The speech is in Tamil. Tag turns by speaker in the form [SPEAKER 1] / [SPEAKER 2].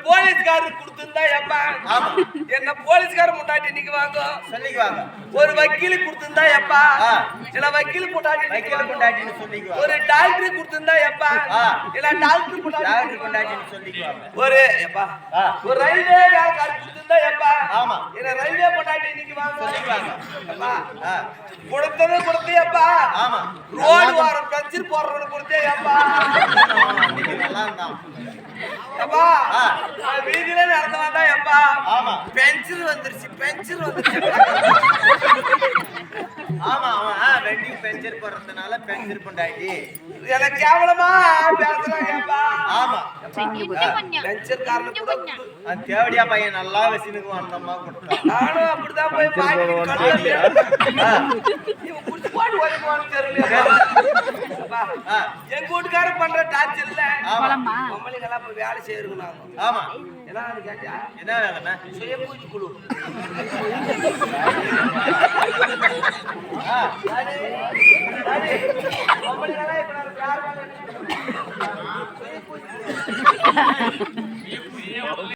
[SPEAKER 1] போலீஸ்காரர் கொடுத்திருந்தா எப்பா என்ன போலீஸ்கார முட்டாட்டி இன்னைக்கு வாங்க
[SPEAKER 2] சொல்லிக்குவாங்க.
[SPEAKER 1] ஒரு வக்கீல் கொடுத்திருந்தா எப்பா இல்ல வக்கீல் முட்டாட்டின்னு
[SPEAKER 2] சொல்லிக்குவாங்க.
[SPEAKER 1] ஒரு டாக்டர் கொடுத்திருந்தா எப்பா இல்ல டாக்டர்
[SPEAKER 2] முட்டாட்டின்னு சொல்லிக்குவாங்க.
[SPEAKER 1] ஒரு எப்பா ஒரு ரயில்வே வேலைக்காரர் கொடுத்திருந்தா எப்பா
[SPEAKER 2] ஆமா
[SPEAKER 1] என்ன ரயில்வே முட்டாட்டி இன்னைக்கு வாங்க
[SPEAKER 2] சொல்லிக்குவாங்க.
[SPEAKER 1] கொடுத்தது கொடுத்தியப்பா
[SPEAKER 2] ஆமா
[SPEAKER 1] ரோடு வாரம் பஞ்சர் போடுறவன கொடுத்தே எப்பா
[SPEAKER 2] நல்லா இருந்தான்
[SPEAKER 1] எப்பா வீதியில நடந்து வந்தா எப்பா
[SPEAKER 2] ஆமா
[SPEAKER 1] பென்சில் வந்துருச்சு
[SPEAKER 2] ஆமா அவன் வெண்டிங் பெஞ்சர் போடுறதுனால பெஞ்சர் கொண்டாடி
[SPEAKER 1] எனக்கு கேவலமா பேசுறாங்கப்பா
[SPEAKER 2] ஆமா
[SPEAKER 1] பென்சர் காரணம் கூட
[SPEAKER 2] தேவடியா பையன் நல்லா வசினுக்கு வந்தம்மா கொடுத்தான்.
[SPEAKER 1] நானும் அப்படிதான் போய் இவன் குடிச்சு போட்டு ஓடிக்குவான்னு தெரியல எங்க வீட்டுக்கார பண்ற டார்ச்சர் இல்ல பொம்பளைங்கெல்லாம் போய் வேலை செய்யறோம் நாங்க
[SPEAKER 2] ஆமா
[SPEAKER 1] என்ன கேட்டியா
[SPEAKER 2] என்ன வேலைண்ணா
[SPEAKER 1] சுய பூஜை குழு பொம்பளைங்கெல்லாம் இப்ப நான் யார் வேலை சுய பூஜை